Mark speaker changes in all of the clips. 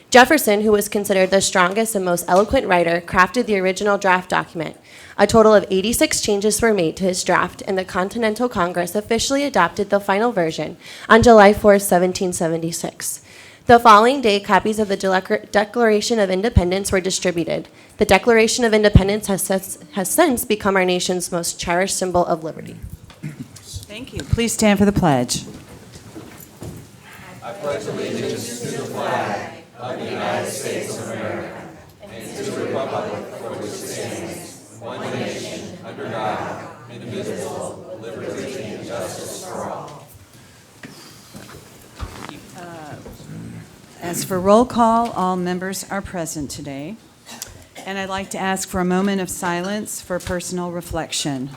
Speaker 1: Jefferson, who was considered the strongest and most eloquent writer, crafted the original draft document. A total of 86 changes were made to his draft, and the Continental Congress officially adopted the final version on July 4, 1776. The following day, copies of the Declaration of Independence were distributed. The Declaration of Independence has since become our nation's most cherished symbol of liberty.
Speaker 2: Thank you. Please stand for the pledge. As for roll call, all members are present today. And I'd like to ask for a moment of silence for personal reflection.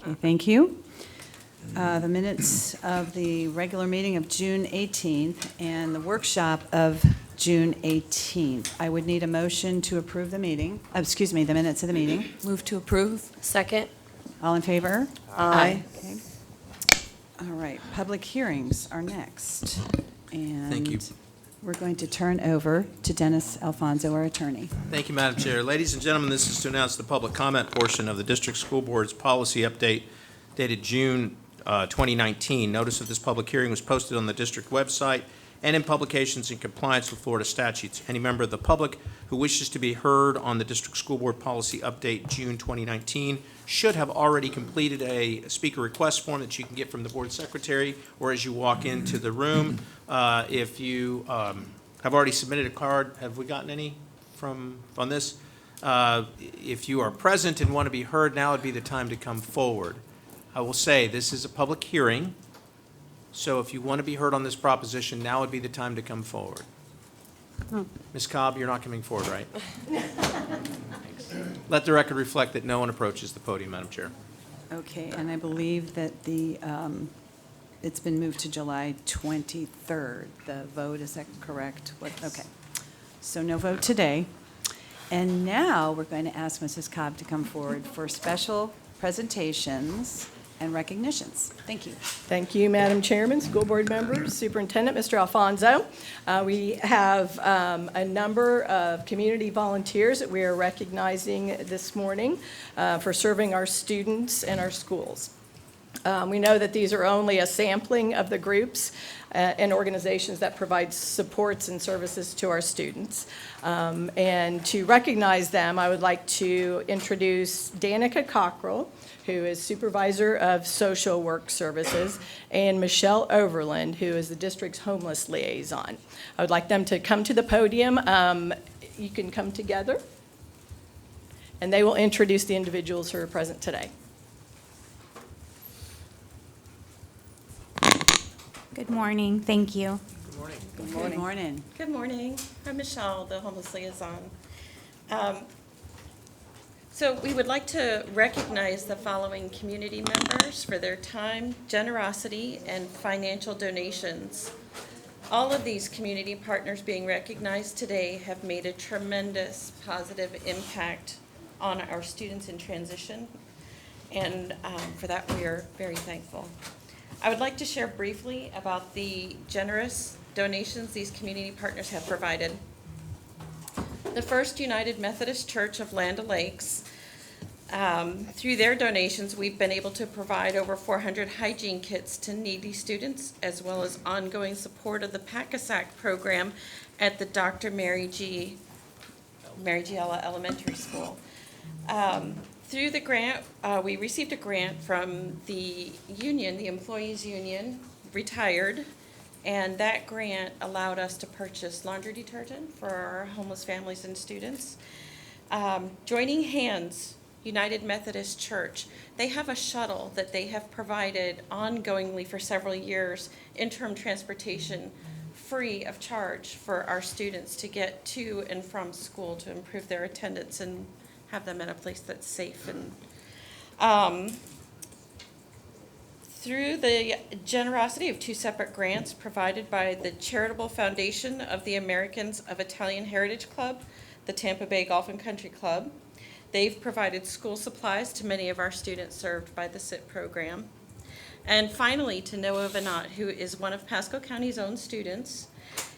Speaker 2: Okay, thank you. The minutes of the regular meeting of June 18th and the workshop of June 18th. I would need a motion to approve the meeting, the minutes of the meeting.
Speaker 3: Move to approve.
Speaker 1: Second.
Speaker 2: All in favor?
Speaker 3: Aye.
Speaker 2: Okay. All right, public hearings are next.
Speaker 4: Thank you.
Speaker 2: And we're going to turn over to Dennis Alfonso, our attorney.
Speaker 4: Thank you, Madam Chair. Ladies and gentlemen, this is to announce the public comment portion of the District School Board's policy update dated June 2019. Notice of this public hearing was posted on the district website and in publications in compliance with Florida statutes. Any member of the public who wishes to be heard on the District School Board policy update June 2019 should have already completed a speaker request form that you can get from the board secretary or as you walk into the room. If you have already submitted a card, have we gotten any on this? If you are present and want to be heard, now would be the time to come forward. I will say this is a public hearing, so if you want to be heard on this proposition, now would be the time to come forward. Ms. Cobb, you're not coming forward, right? Thanks. Let the record reflect that no one approaches the podium, Madam Chair.
Speaker 2: Okay, and I believe that it's been moved to July 23rd, the vote, is that correct? Okay, so no vote today. And now we're going to ask Mrs. Cobb to come forward for special presentations and recognitions. Thank you.
Speaker 5: Thank you, Madam Chairman, school board members, Superintendent, Mr. Alfonso. We have a number of community volunteers that we are recognizing this morning for serving our students and our schools. We know that these are only a sampling of the groups and organizations that provide supports and services to our students. And to recognize them, I would like to introduce Danica Cockrell, who is Supervisor of Social Work Services, and Michelle Overland, who is the district's homeless liaison. I would like them to come to the podium. You can come together, and they will introduce the individuals who are present today.
Speaker 6: Good morning. Thank you.
Speaker 4: Good morning.
Speaker 2: Good morning.
Speaker 3: Good morning. I'm Michelle, the homeless liaison. So we would like to recognize the following community members for their time, generosity, and financial donations. All of these community partners being recognized today have made a tremendous positive impact on our students in transition, and for that we are very thankful. I would like to share briefly about the generous donations these community partners have provided. The First United Methodist Church of Land O'Lakes, through their donations, we've been able to provide over 400 hygiene kits to needy students, as well as ongoing support of the PACASAC program at the Dr. Mary G. Ella Elementary School. Through the grant, we received a grant from the union, the employees union, retired, and that grant allowed us to purchase laundry detergent for our homeless families and students. Joining Hands, United Methodist Church, they have a shuttle that they have provided ongoingly for several years, interim transportation, free of charge for our students to get to and from school to improve their attendance and have them in a place that's safe. And Through the generosity of two separate grants provided by the Charitable Foundation of the Americans of Italian Heritage Club, the Tampa Bay Golf and Country Club, they've provided school supplies to many of our students served by the SIT program. And finally, to Noah Venat, who is one of Pasco County's own students.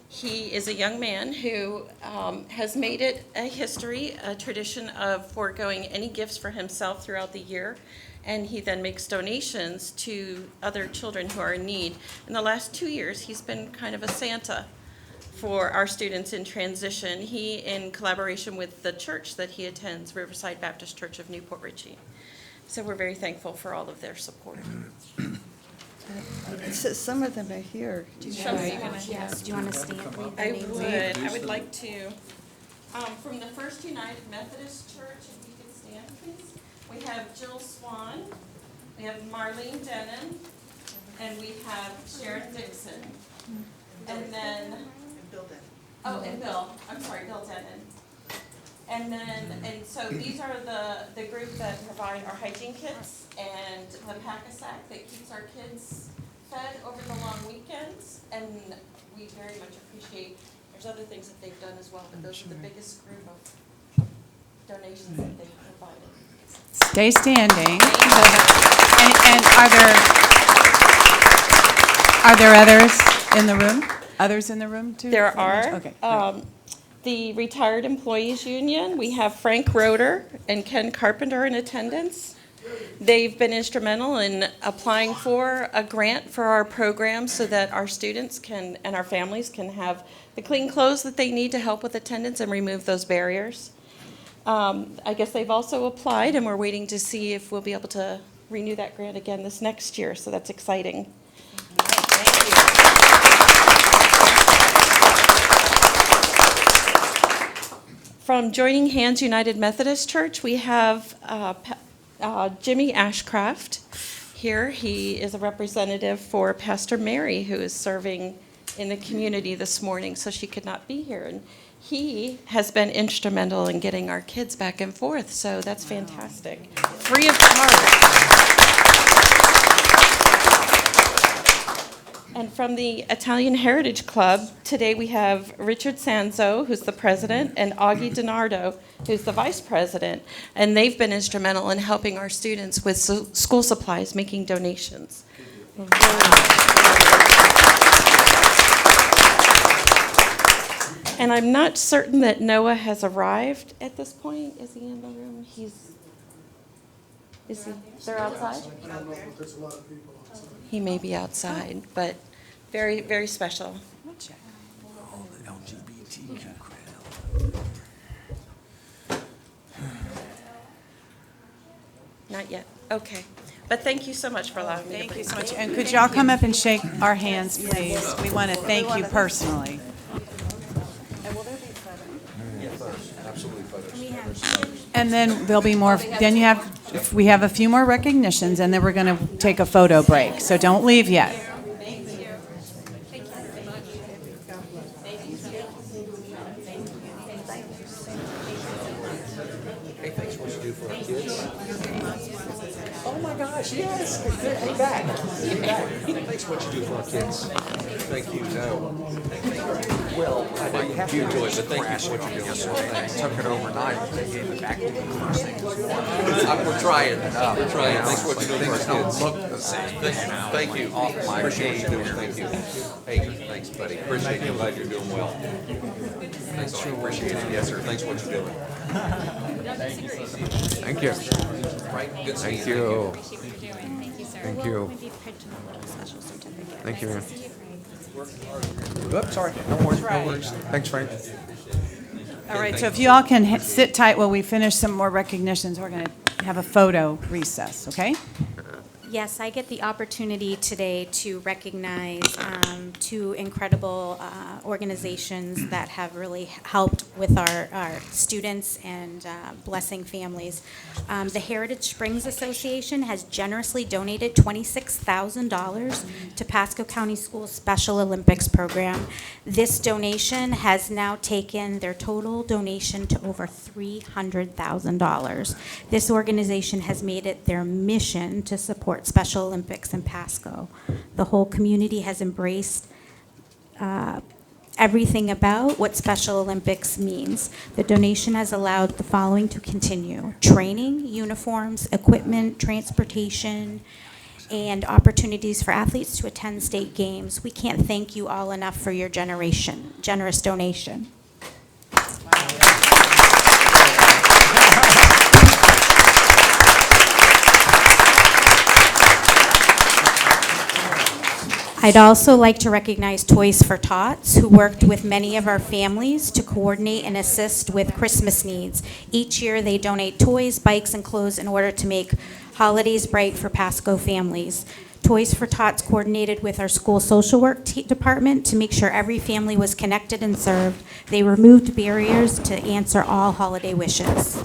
Speaker 3: He is a young man who has made it a history, a tradition of foregoing any gifts for himself throughout the year, and he then makes donations to other children who are in need. In the last 2 years, he's been kind of a Santa for our students in transition. He, in collaboration with the church that he attends, Riverside Baptist Church of Newport Richey. So we're very thankful for all of their support.
Speaker 7: Some of them are here.
Speaker 6: Yes, do you want to stand? Read their names?
Speaker 3: I would like to, from the First United Methodist Church, if you could stand, please. We have Jill Swan, we have Marlene Denon, and we have Sharon Dixon. And then, and Bill, I'm sorry, Bill Denon. And then, and so these are the group that provide our hygiene kits and the pack-a-sack that keeps our kids fed over the long weekends. And we very much appreciate, there's other things that they've done as well, but those are the biggest group of donations that they've provided.
Speaker 2: Stay standing. And are there others in the room? Others in the room too?
Speaker 3: There are.
Speaker 2: Okay.
Speaker 3: The Retired Employees Union, we have Frank Roeder and Ken Carpenter in attendance. They've been instrumental in applying for a grant for our program so that our students can, and our families can have the clean clothes that they need to help with attendance and remove those barriers. I guess they've also applied, and we're waiting to see if we'll be able to renew that grant again this next year, so that's exciting. From Joining Hands United Methodist Church, we have Jimmy Ashcraft here. He is a representative for Pastor Mary, who is serving in the community this morning, so she could not be here. And he has been instrumental in getting our kids back and forth, so that's fantastic. Free of charge. And from the Italian Heritage Club, today we have Richard Sanzo, who's the president, and Augie DiNardo, who's the vice president. And they've been instrumental in helping our students with school supplies, making donations. And I'm not certain that Noah has arrived at this point. Is he in the room? They're outside?
Speaker 8: There's a lot of people outside.
Speaker 3: He may be outside, but very, very special. Not yet. Okay. But thank you so much for allowing me to
Speaker 2: Thank
Speaker 3: bring
Speaker 2: you so
Speaker 3: this.
Speaker 2: much. And could y'all come up and shake our hands, please? We want to thank you personally. And then there'll be more, then we have a few more recognitions, and then we're going to take a photo break. So don't leave yet.
Speaker 9: Hey, thanks for what you do for our kids. Oh my gosh, yes. Hey, back. Hey, back. Thanks for what you do for our kids. Thank you. No. Well, I know you have to enjoy it, but thank you for what you're doing. Yes, sir. Took it overnight. They gave it back to me first thing. We're trying. We're trying. Thanks for what you're doing for our kids. Look the same. Thank you. Appreciate what you're doing. Thank you. Hey, thanks, buddy. Appreciate you. Glad you're doing well. Thanks, sure. Appreciate it. Yes, sir. Thanks for what you're doing. Thank you. Right. Good seeing you.
Speaker 6: Thank you.
Speaker 9: Thank you, man. Oops, sorry. No worries. No worries. Thanks, Frank.
Speaker 2: All right, so if you all can sit tight while we finish some more recognitions, we're going to have a photo recess, okay?
Speaker 6: Yes, I get the opportunity today to recognize two incredible organizations that have really helped with our students and blessing families. The Heritage Springs Association has generously donated $26,000 to Pasco County Schools Special Olympics program. This donation has now taken their total donation to over $300,000. This organization has made it their mission to support Special Olympics in Pasco. The whole community has embraced everything about what Special Olympics means. The donation has allowed the following to continue: training, uniforms, equipment, transportation, and opportunities for athletes to attend state games. We can't thank you all enough for your generous donation. I'd also like to recognize Toys for Tots, who worked with many of our families to coordinate and assist with Christmas needs. Each year, they donate toys, bikes, and clothes in order to make holidays bright for Pasco families. Toys for Tots coordinated with our school social work department to make sure every family was connected and served. They removed barriers to answer all holiday wishes.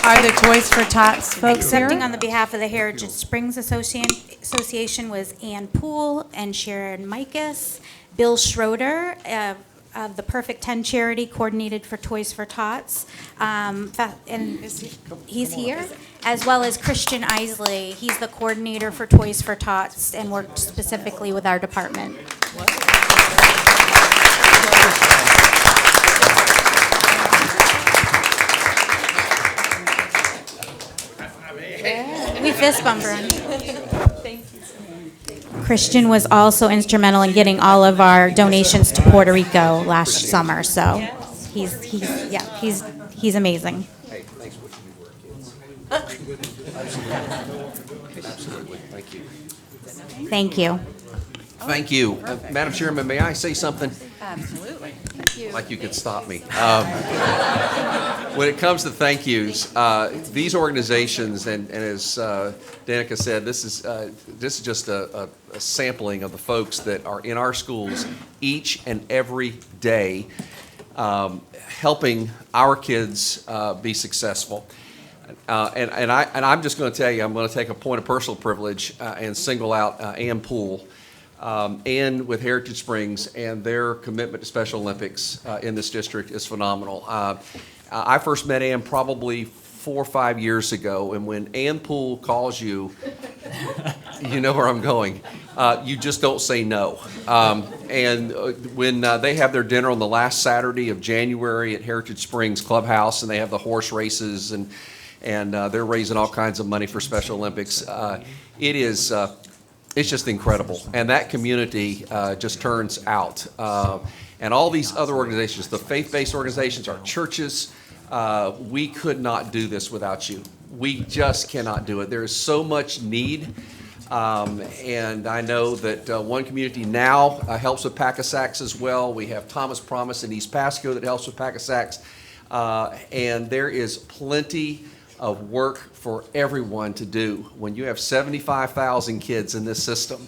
Speaker 2: Are the Toys for Tots folks here?
Speaker 6: Accepting on the behalf of the Heritage Springs Association was Ann Poole and Sharon Mikas. Bill Schroeder of the Perfect 10 charity coordinated for Toys for Tots. And he's here, as well as Christian Isley. He's the coordinator for Toys for Tots and worked specifically with our department. We fist bumped her. Christian was also instrumental in getting all of our donations to Puerto Rico last summer, so he's amazing.
Speaker 9: Hey, thanks for what you do for our kids. Absolutely. Thank you.
Speaker 6: Thank you.
Speaker 9: Thank you. Madam Chairman, may I say something? Absolutely. Like you could stop me. When it comes to thank yous, these organizations, and as Danica said, this is just a sampling of the folks that are in our schools each and every day, helping our kids be successful. And I'm just going to tell you, I'm going to take a point of personal privilege and single out Ann Poole. And with Heritage Springs, and their commitment to Special Olympics in this district is phenomenal. I first met Ann probably 4 or 5 years ago, and when Ann Poole calls you, you know where I'm going. You just don't say no. And when they have their dinner on the last Saturday of January at Heritage Springs Clubhouse, and they have the horse races, and they're raising all kinds of money for Special Olympics, it's just incredible. And that community just turns out. And all these other organizations, the faith-based organizations, our churches, we could not do this without you. We just cannot do it. There is so much need. And I know that one community now helps with Pack-A-Sacks as well. We have Thomas Promise in East Pasco that helps with Pack-A-Sacks. And there is plenty of work for everyone to do. When you have 75,000 kids in this system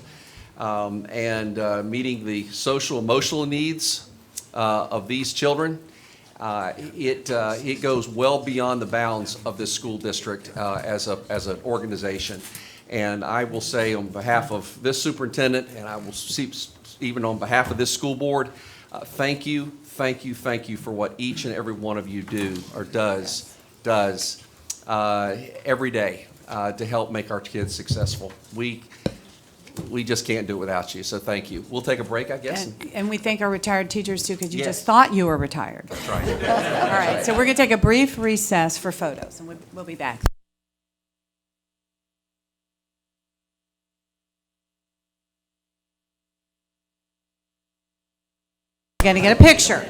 Speaker 9: and meeting the social emotional needs of these children, it goes well beyond the bounds of this school district as an organization. And I will say on behalf of this superintendent, and I will see, even on behalf of this school board, thank you for what each and every one of you do or does every day to help make our kids successful. We just can't do it without you, so thank you. We'll take a break, I guess.
Speaker 2: And we thank our retired teachers too, because you
Speaker 9: Yes.
Speaker 2: just thought you were retired.
Speaker 9: That's right.
Speaker 2: All right, so we're going to take a brief recess for photos, and we'll be back. Going to get a picture.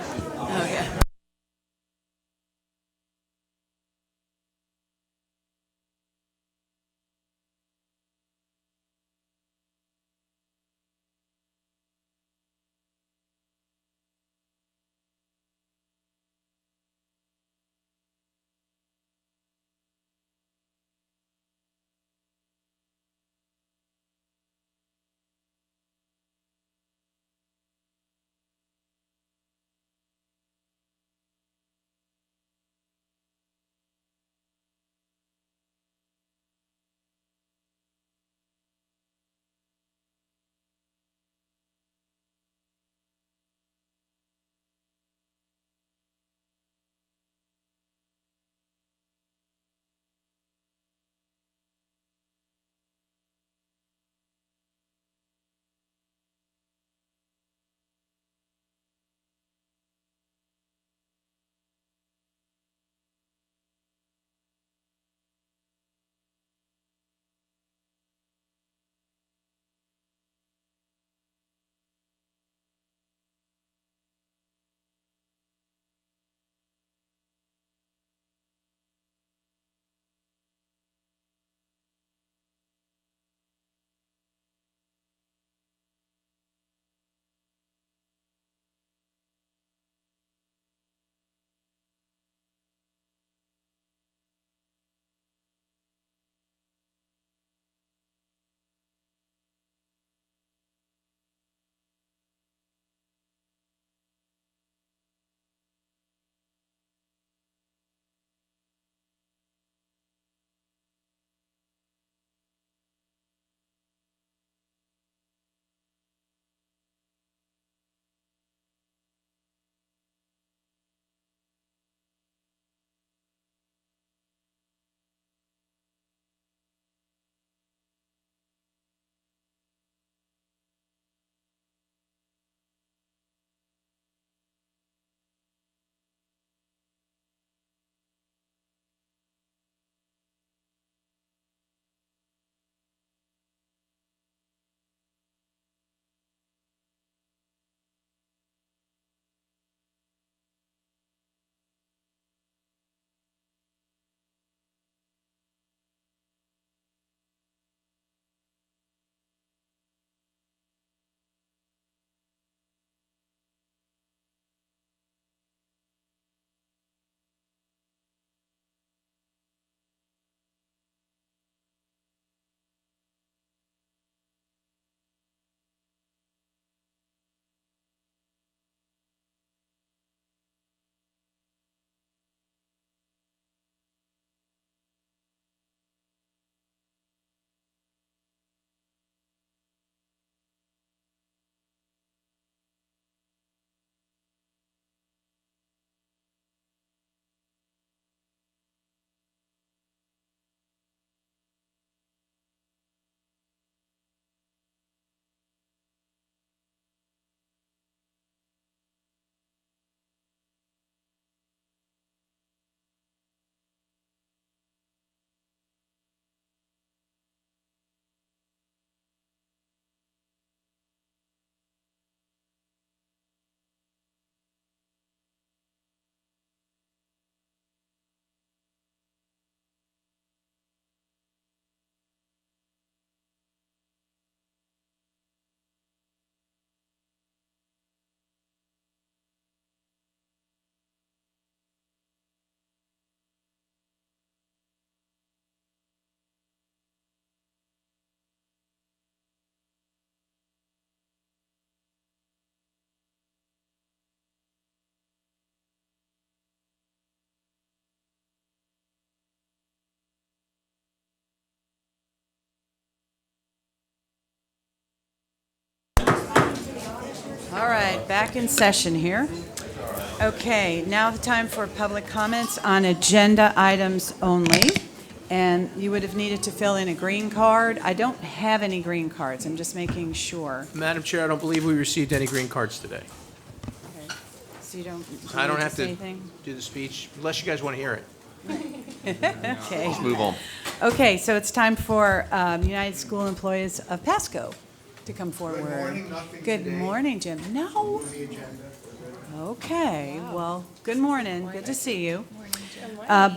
Speaker 2: back in session here. Okay, now the time for public comments on agenda items only. And you would have needed to fill in a green card. I don't have any green cards. I'm just making sure.
Speaker 4: Madam Chair, I don't believe we received any green cards today.
Speaker 2: So you don't, do
Speaker 4: I
Speaker 2: you
Speaker 4: don't
Speaker 2: need
Speaker 4: have
Speaker 2: say
Speaker 4: to
Speaker 2: anything?
Speaker 4: do the speech, unless you guys want to hear it.
Speaker 2: Okay.
Speaker 9: Let's move on.
Speaker 2: Okay, so it's time for United School Employees of Pasco to come forward.
Speaker 8: Good morning, nothing
Speaker 2: Good
Speaker 8: today.
Speaker 2: morning, Jim. No?
Speaker 8: On the agenda.
Speaker 2: Okay, well, good morning. Good to see you.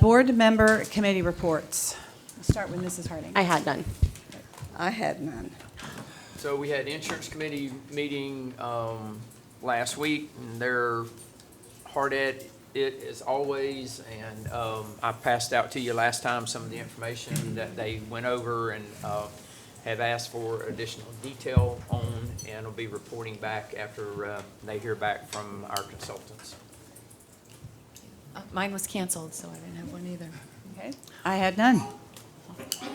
Speaker 2: Board member committee reports. We'll start with Mrs. Harding.
Speaker 1: I had none.
Speaker 7: I had none.
Speaker 10: So we had insurance committee meeting last week, and they're hard at it as always. And I passed out to you last time some of the information that they went over and have asked for additional detail on, and will be reporting back after they hear back from our consultants.
Speaker 7: Mine was canceled, so I didn't have one either.
Speaker 2: Okay. I had none.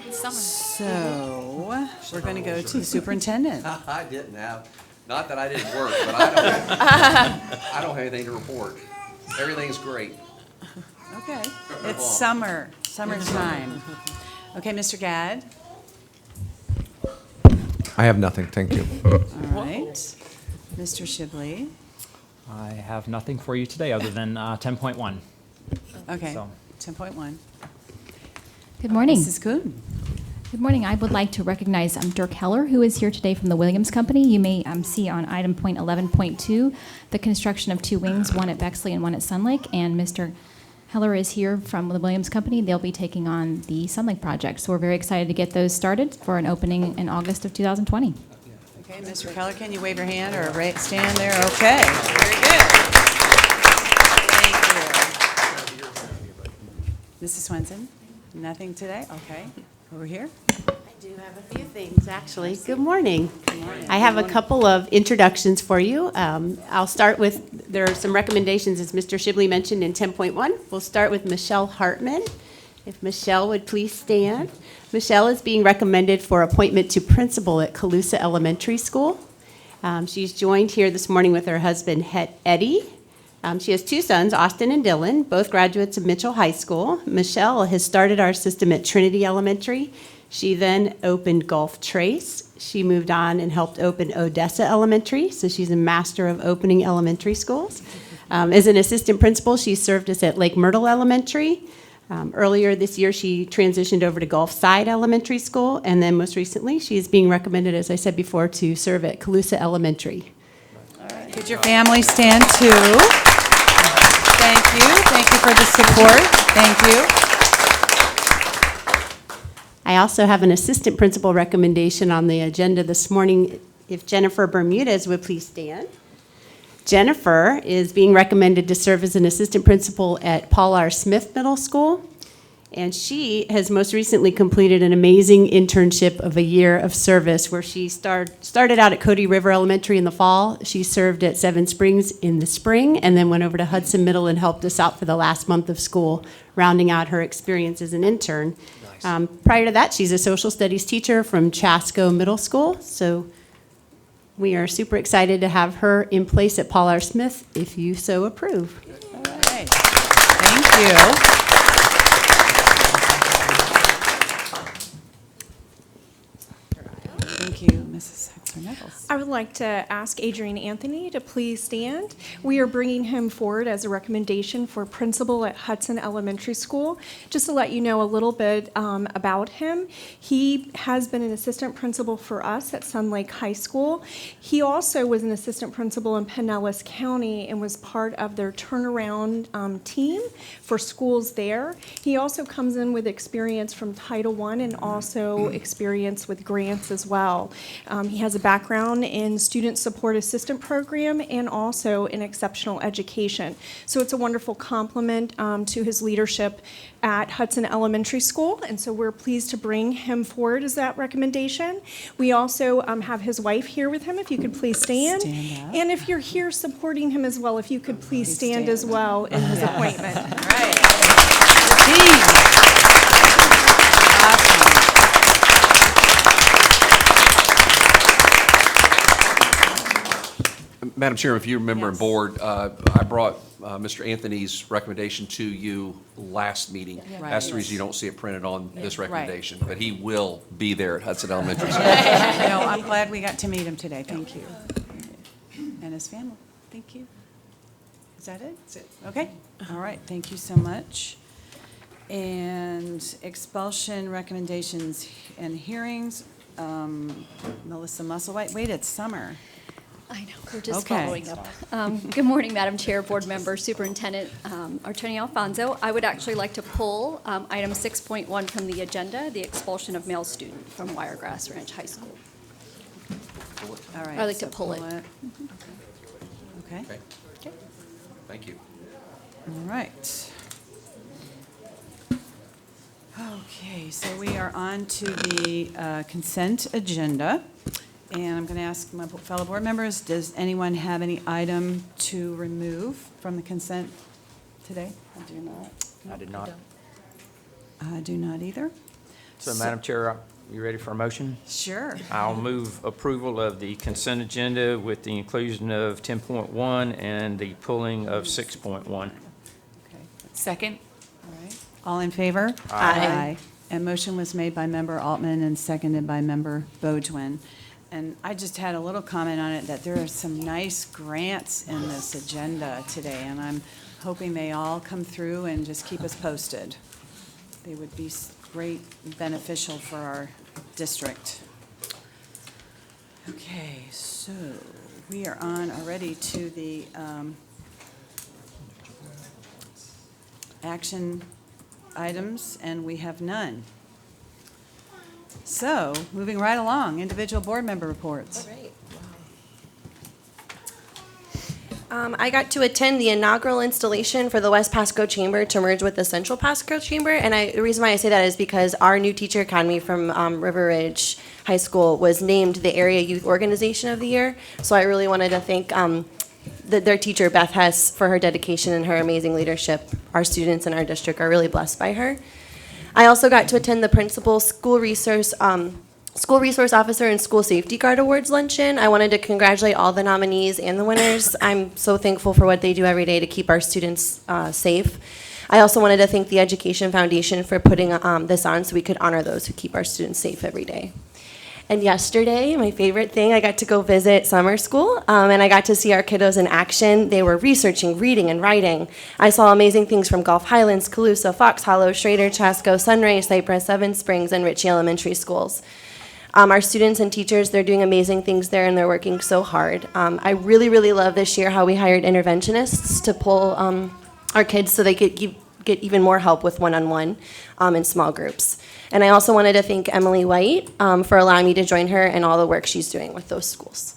Speaker 7: Summer.
Speaker 2: So we're going to go to superintendent.
Speaker 9: I didn't have, not that I didn't work, but I don't have anything to report. Everything's great.
Speaker 2: Okay. It's summertime. Okay, Mr. Gadd.
Speaker 11: I have nothing, thank you.
Speaker 2: All right. Mr. Shibley.
Speaker 12: I have nothing for you today other than 10.1.
Speaker 2: Okay,
Speaker 12: So-
Speaker 2: 10.1.
Speaker 13: Good morning.
Speaker 2: Mrs. Kuhn.
Speaker 13: Good morning. I would like to recognize Dirk Heller, who is here today from the Williams Company. You may see on item point 11.2 the construction of two wings, one at Bexley and one at Sun Lake. And Mr. Heller is here from the Williams Company. They'll be taking on the Sun Lake project. So we're very excited to get those started for an opening in August of 2020.
Speaker 2: Okay, Mr. Keller, can you wave your hand or stand there? Okay, very good. Thank you. Mrs. Swenson, nothing today? Okay, over here.
Speaker 14: I do have a few things, actually. Good morning. I have a couple of introductions for you. I'll start with, there are some recommendations, as Mr. Shibley mentioned, in 10.1. We'll start with Michelle Hartman. If Michelle would please stand. Michelle is being recommended for appointment to principal at Calusa Elementary School. She's joined here this morning with her husband, Eddie. She has two sons, Austin and Dylan, both graduates of Mitchell High School. Michelle has started our system at Trinity Elementary. She then opened Gulf Trace. She moved on and helped open Odessa Elementary, so she's a master of opening elementary schools. As an assistant principal, she served us at Lake Myrtle Elementary. Earlier this year, she transitioned over to Gulfside Elementary School, and then most recently, she is being recommended, as I said before, to serve at Calusa Elementary.
Speaker 2: Could your family stand too? Thank you. Thank you for the support. Thank you.
Speaker 14: I also have an assistant principal recommendation on the agenda this morning. If Jennifer Bermudez would please stand. Jennifer is being recommended to serve as an assistant principal at Paul R. Smith Middle School. And she has most recently completed an amazing internship of a year of service where she started out at Cody River Elementary in the fall. She served at Seven Springs in the spring and then went over to Hudson Middle and helped us out for the last month of school, rounding out her experience as an intern.
Speaker 9: Nice.
Speaker 14: Prior to that, she's a social studies teacher from Chasco Middle School. So we are super excited to have her in place at Paul R. Smith, if you so approve.
Speaker 2: All right. Thank you. Thank you, Mrs. Hexler-Nichols.
Speaker 15: I would like to ask Adrian Anthony to please stand. We are bringing him forward as a recommendation for principal at Hudson Elementary School. Just to let you know a little bit about him, he has been an assistant principal for us at Sun Lake High School. He also was an assistant principal in Pinellas County and was part of their turnaround team for schools there. He also comes in with experience from Title I and also experience with grants as well. He has a background in Student Support Assistant Program and also in exceptional education. So it's a wonderful complement to his leadership at Hudson Elementary School, and so we're pleased to bring him forward as that recommendation. We also have his wife here with him, if you could please stand.
Speaker 2: Stand up.
Speaker 15: And if you're here supporting him as well, if you could please stand as well in his appointment.
Speaker 2: All right. The team. Awesome.
Speaker 9: Madam Chair, if you remember on
Speaker 2: Yes.
Speaker 9: board, I brought Mr. Anthony's recommendation to you last meeting.
Speaker 2: Right.
Speaker 9: That's the reason you don't see it printed on this
Speaker 2: Right.
Speaker 9: recommendation, but he will be there at Hudson Elementary School.
Speaker 2: No, I'm glad we got to meet him today. Thank you. And his family. Thank you. Is that it? That's it. Okay. All right. Thank you so much. And expulsion recommendations and hearings, Melissa Musselwhite. Wait, it's summer.
Speaker 16: I know, we're just
Speaker 2: Okay.
Speaker 16: following up. Good morning, Madam Chair, Board Members, Superintendent, Attorney Alfonso. I would actually like to pull item 6.1 from the agenda, the expulsion of male student from Wiregrass Ranch High School.
Speaker 2: All right.
Speaker 16: I'd like to
Speaker 2: so
Speaker 16: pull it.
Speaker 2: Okay.
Speaker 9: Okay. Thank you.
Speaker 2: All right. Okay, so we are on to the consent agenda. And I'm going to ask my fellow board members, does anyone have any item to remove from the consent today? I do not.
Speaker 10: I did not.
Speaker 2: I do not either.
Speaker 10: So, Madam Chair, you ready for a motion?
Speaker 2: Sure.
Speaker 10: I'll move approval of the consent agenda with the inclusion of 10.1 and the pulling of 6.1.
Speaker 2: Okay.
Speaker 7: Second?
Speaker 2: All right. All in favor?
Speaker 1: Aye.
Speaker 2: And motion was made by Member Altman and seconded by Member Bodwin. And I just had a little comment on it, that there are some nice grants in this agenda today, and I'm hoping they all come through and just keep us posted. They would be great, beneficial for our district. Okay, so we are on already to the action items, and we have none. So, moving right along, individual board member reports.
Speaker 1: I got to attend the inaugural installation for the West Pasco Chamber to merge with the Central Pasco Chamber, and the reason why I say that is because our new teacher academy from River Ridge High School was named the Area Youth Organization of the Year, so I really wanted to thank their teacher, Beth Hess, for her dedication and her amazing leadership. Our students in our district are really blessed by her. I also got to attend the Principal School Resource Officer and School Safety Guard Awards luncheon. I wanted to congratulate all the nominees and the winners. I'm so thankful for what they do every day to keep our students safe. I also wanted to thank the Education Foundation for putting this on so we could honor those who keep our students safe every day. And yesterday, my favorite thing, I got to go visit summer school, and I got to see our kiddos in action. They were researching, reading, and writing. I saw amazing things from Gulf Highlands, Calusa, Fox Hollow, Schrader, Chasco, Sunray, Cypress, Seven Springs, and Ritchie Elementary Schools. Our students and teachers, they're doing amazing things there, and they're working so hard. I really, really love this year how we hired interventionists to pull our kids so they could get even more help with one-on-one in small groups. And I also wanted to thank Emily White for allowing me to join her and all the work she's doing with those schools.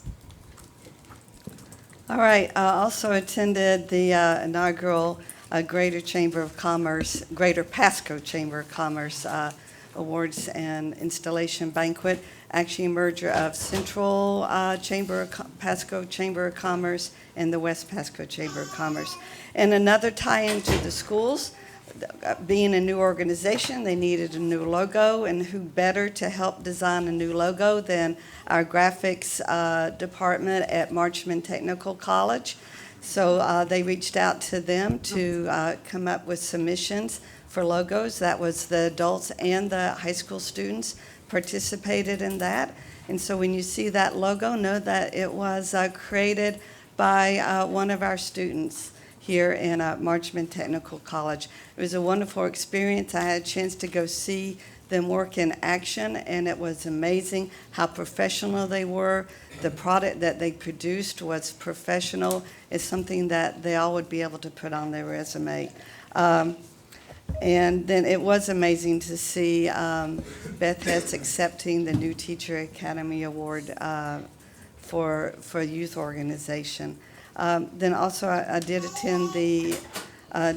Speaker 7: All right, I also attended the inaugural Greater Pasco Chamber of Commerce Awards and Installation Banquet, actually a merger of Central Pasco Chamber of Commerce and the West Pasco Chamber of Commerce. And another tie-in to the schools, being a new organization, they needed a new logo, and who better to help design a new logo than our graphics department at Marchman Technical College. So they reached out to them to come up with submissions for logos. That was the adults and the high school students participated in that. And so when you see that logo, know that it was created by one of our students here in Marchman Technical College. It was a wonderful experience. I had a chance to go see them work in action, and it was amazing how professional they were. The product that they produced was professional. It's something that they all would be able to put on their resume. And then it was amazing to see Beth Hess accepting the new Teacher Academy Award for youth organization. Then also I did attend the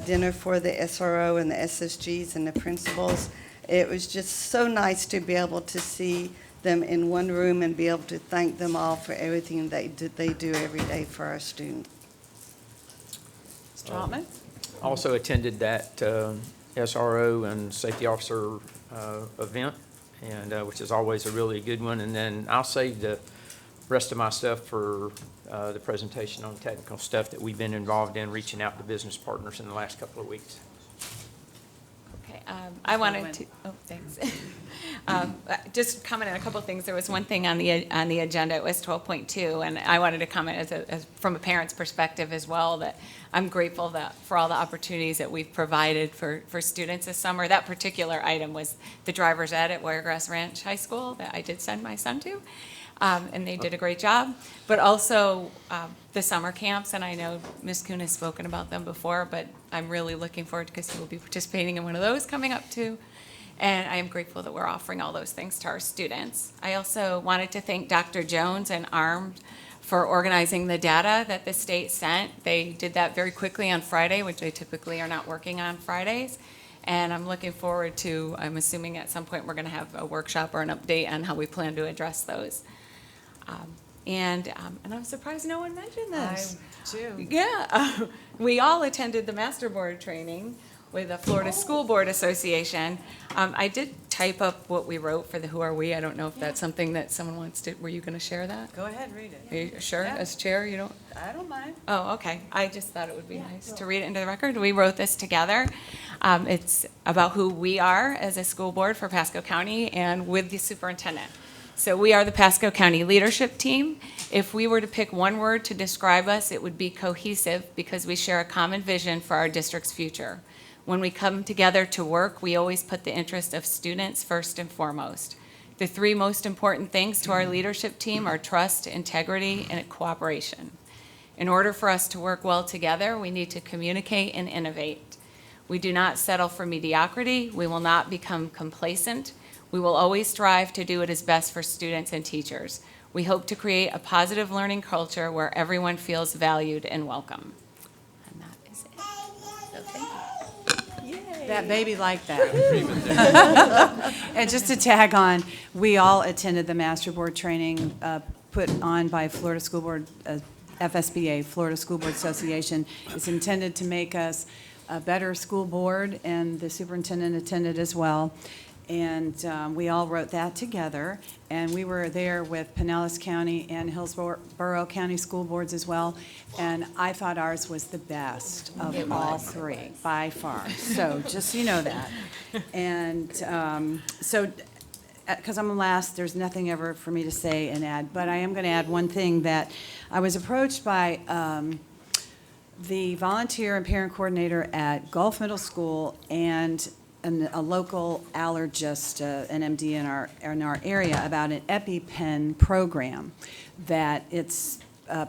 Speaker 7: dinner for the SRO and the SSGs and the principals. It was just so nice to be able to see them in one room and be able to thank them all for everything they do every day for our students.
Speaker 2: Mr. Altman?
Speaker 10: Also attended that SRO and Safety Officer event, and which is always a really good one. And then I'll save the rest of my stuff for the presentation on technical stuff that we've been involved in, reaching out to business partners in the last couple of weeks.
Speaker 17: Okay, I wanted to, oh, thanks. Just comment on a couple of things. There was one thing on the agenda, it was 12.2, and I wanted to comment from a parent's perspective as well, that I'm grateful for all the opportunities that we've provided for students this summer. That particular item was the driver's ed at Wiregrass Ranch High School that I did send my son to. And they did a great job, but also the summer camps, and I know Ms. Kuhn has spoken about them before, but I'm really looking forward because he will be participating in one of those coming up too, and I am grateful that we're offering all those things to our students. I also wanted to thank Dr. Jones and ARMED for organizing the data that the state sent. They did that very quickly on Friday, which they typically are not working on Fridays. And I'm looking forward to, I'm assuming at some point we're going to have a workshop or an update on how we plan to address those. And I'm surprised no one mentioned this.
Speaker 2: Too.
Speaker 17: Yeah, we all attended the Master Board training with the Florida School Board Association. I did type up what we wrote for the Who Are We. I don't know if that's something that someone wants to, were you going to share that?
Speaker 2: Go ahead, read it.
Speaker 17: Are you sure?
Speaker 2: Yeah.
Speaker 17: As chair, you don't?
Speaker 2: I don't mind.
Speaker 17: Oh, okay. I just thought it would be nice to read it into the record. We wrote this together. It's about who we are as a school board for Pasco County and with the superintendent. So we are the Pasco County leadership team. If we were to pick one word to describe us, it would be cohesive, because we share a common vision for our district's future. When we come together to work, we always put the interest of students first and foremost. The three most important things to our leadership team are trust, integrity, and cooperation. In order for us to work well together, we need to communicate and innovate. We do not settle for mediocrity. We will not become complacent. We will always strive to do what is best for students and teachers. We hope to create a positive learning culture where everyone feels valued and welcome. And that is it. So thank you.
Speaker 2: That baby liked that. And just to tag on, we all attended the Master Board training put on by Florida School Board, FSBA, Florida School Board Association. It's intended to make us a better school board, and the superintendent attended as well. And we all wrote that together, and we were there with Pinellas County and Hillsborough County School Boards as well, and I thought ours was the best of all three, by far. So, just so you know that. And so, because I'm last, there's nothing ever for me to say and add, but I am going to add one thing, that I was approached by the volunteer and parent coordinator at Gulf Middle School and a local allergist, an MD in our area, about an EpiPen program that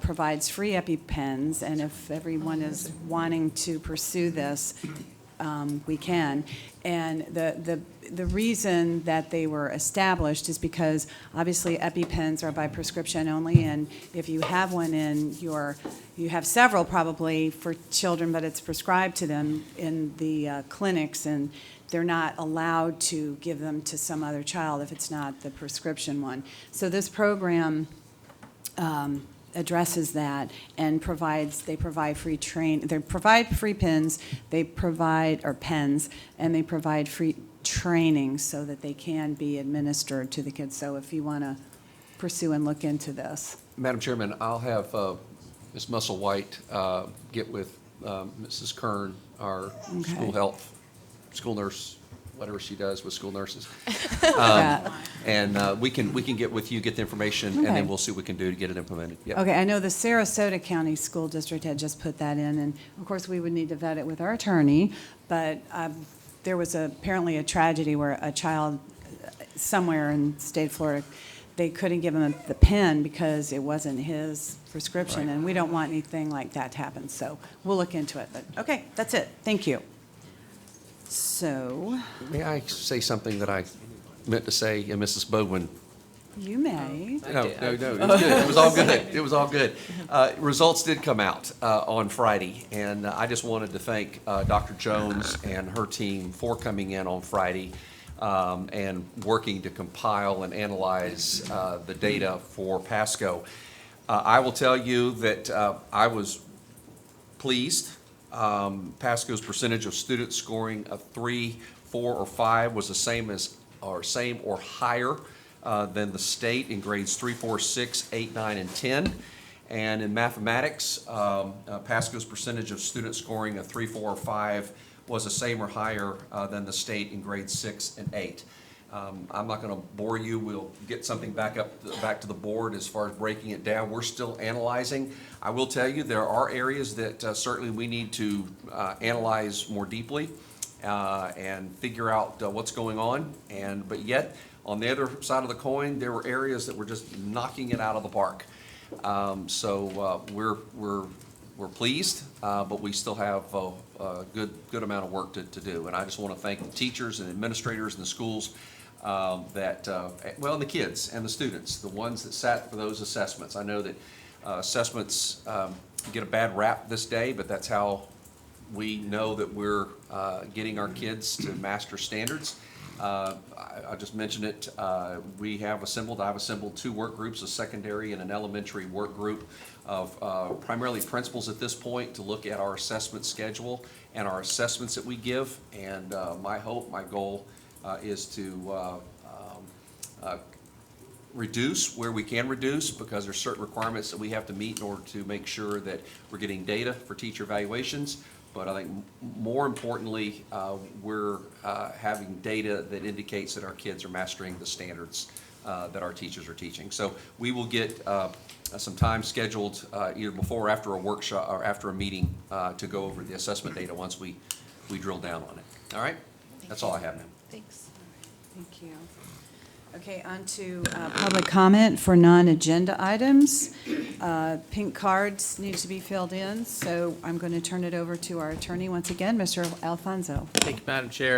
Speaker 2: provides free EpiPens, and if everyone is wanting to pursue this, we can. And the reason that they were established is because obviously EpiPens are by prescription only, and if you have one you have several probably for children, but it's prescribed to them in the clinics, and they're not allowed to give them to some other child if it's not the prescription one. So this program addresses that and they provide free pens, pens, and they provide free training so that they can be administered to the kids. So if you want to pursue and look into this.
Speaker 9: Madam Chairman, I'll have Ms. Musselwhite get with Mrs. Kern, our school health, school nurse, whatever she does with school nurses. And we can get with you, get the information, and then we'll see what we can do to get it implemented. Yep.
Speaker 2: Okay, I know the Sarasota County School District had just put that in, and of course, we would need to vet it with our attorney, but there was apparently a tragedy where a child somewhere in the state of Florida, they couldn't give him the pen because it wasn't his prescription, and we don't want anything like that to happen, so we'll look into it. But okay, that's it. Thank you. So,
Speaker 9: May I say something that I meant to say, Mrs. Bowman?
Speaker 2: you may.
Speaker 9: No, it's good. It was all good. It was all good. Results did come out on Friday, and I just wanted to thank Dr. Jones and her team for coming in on Friday and working to compile and analyze the data for Pasco. I will tell you that I was pleased. Pasco's percentage of students scoring a 3, 4, or 5 was the same or higher than the state in grades 3, 4, 6, 8, 9, and 10. And in mathematics, Pasco's percentage of students scoring a 3, 4, or 5 was the same or higher than the state in grades 6 and 8. I'm not going to bore you. We'll get something back to the board as far as breaking it down. We're still analyzing. I will tell you there are areas that certainly we need to analyze more deeply and figure out what's going on. But yet, on the other side of the coin, there were areas that were just knocking it out of the park. We're pleased, but we still have a good amount of work to do. And I just want to thank the teachers and administrators in the schools and the kids and the students, the ones that sat for those assessments. I know that assessments get a bad rap this day, but that's how we know that we're getting our kids to master standards. I just mentioned it. I've assembled 2 work groups, a secondary and an elementary work group of primarily principals at this point to look at our assessment schedule and our assessments that we give. And my goal is to reduce where we can reduce, because there's certain requirements that we have to meet in order to make sure that we're getting data for teacher evaluations. But I think more importantly, we're having data that indicates that our kids are mastering the standards that our teachers are teaching. So we will get some time scheduled either before or after a workshop or after a meeting to go over the assessment data once we drill down on it. All right? That's all I have now.
Speaker 3: Thanks.
Speaker 2: Thank you. Okay, on to public comment for non-agenda items. Pink cards need to be filled in, so I'm going to turn it over to our attorney once again, Mr. Alfonso.
Speaker 4: Thank you, Madam Chair.